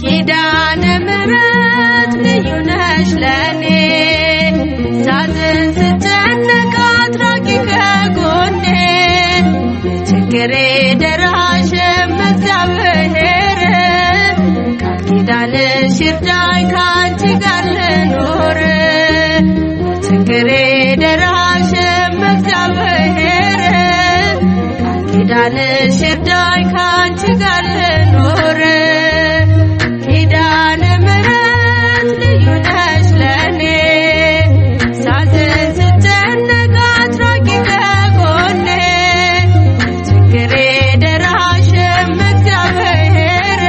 ኪዳነ ምሕረት ልዩ ነሽ ለኔ ሳዝን ስጨነቅ አድራጊ ከጎኔ ችግሬ ደራሽ እግዚአብሔር ቃል ኪዳንሽ ይርዳኝ ካንቺ ጋር ልኖር ችግሬ ደራሽ እግዚአብሔር ቃል ኪዳንሽ ይርዳኝ ካንቺ ጋር ልኖር ኪዳነ ምሕረት ልዩ ነሽ ለኔ ሳዝን ስጨነቅ አድራጊ ከጎኔ ችግሬ ደራሽ እግዚአብሔር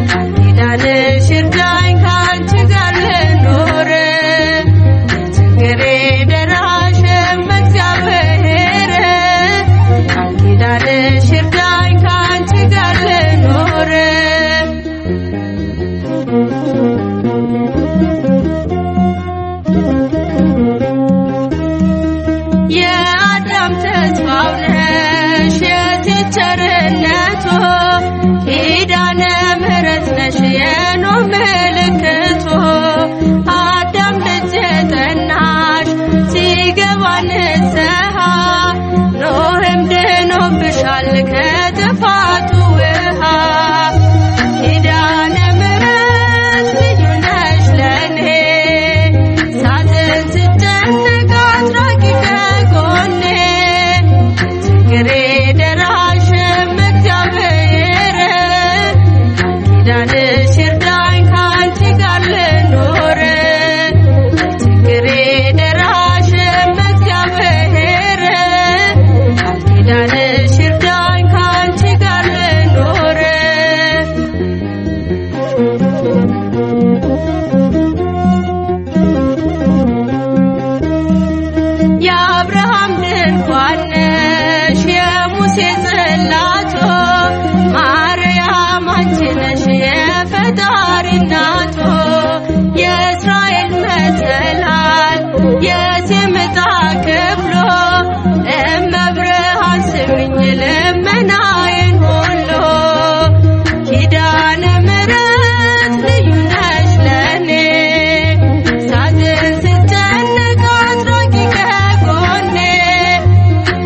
ቃል ኪዳንሽ ይርዳኝ ካንቺ ጋር ልኖር ችግሬ ደራሽ እግዚአብሔር ቃል ኪዳንሽ ይርዳኝ ካንቺ ጋር ልኖር የአዳም ተስፋው ነሽ የቸርነቱ ኪዳነ ምሕረት ነሽ የኖህ ምልክቱ አዳም ልጅ ጠናሽ ሲገባ ንስሐ ኖህም ድኖብሻል ከጥፋቱ ውሃ ኪዳነ ምሕረት ልዩ ነሽ ለኔ ሳዝን ስጨነቅ አድራጊ ከጎኔ ችግሬ ደራሽ እግዚአብሔር ቃል ኪዳንሽ ይርዳኝ ካንቺ ጋር ልኖር ችግሬ ደራሽ እግዚአብሔር ቃል ኪዳንሽ ይርዳኝ ካንቺ ጋር ልኖር የአብርሃም ድንኳን ነሽ የሙሴ ጽላቶ ማርያም አንቺ ነሽ የፈጣሪ እናቱ የእስራኤል መሰላል የሴም ዕጣ ክፍሎ እመብርሃን ስሚኝ ልመናዬን ሁሉ ኪዳነ ምሕረት ልዩ ነሽ ለኔ ሳዝን ስጨነቅ አድራጊ ከጎኔ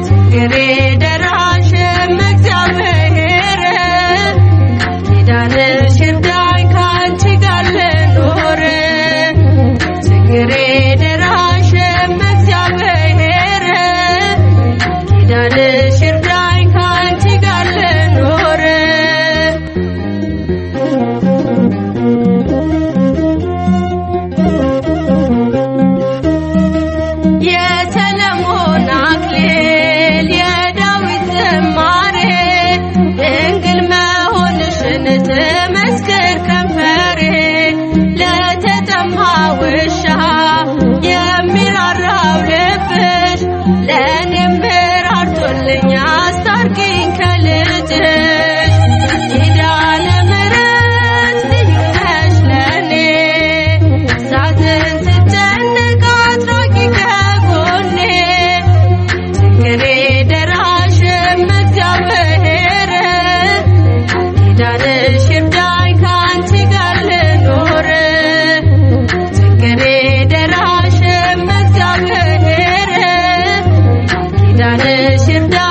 ችግሬ ደራሽ እግዚአብሔር ቃል ኪዳንሽ ይርዳኝ ካንቺ ጋር ልኖር ችግሬ ደራሽ እግዚአብሔር ቃል ኪዳንሽ ይርዳኝ ካንቺ ጋር ልኖር የሰለሞን አክሊል የዳዊት ዝማሬ ድንግል መሆንሽን ትመስክር ከንፈሬ ለተጠማ ውሻ የሚራራው ልብሽ ለእኔም ራርቶልኝ አስታርቂኝ ከልጅሽ ኪዳነ ምሕረት ልዩ ነሽ ለኔ ሳዝን ስጨነቅ አድራጊ ከጎኔ ችግሬ ደራሽ እግዚአብሔር ቃል ኪዳንሽ ይርዳኝ ካንቺ ጋር ልኖር ችግሬ ደራሽ እግዚአብሔር ቃል ኪዳንሽ ይርዳኝ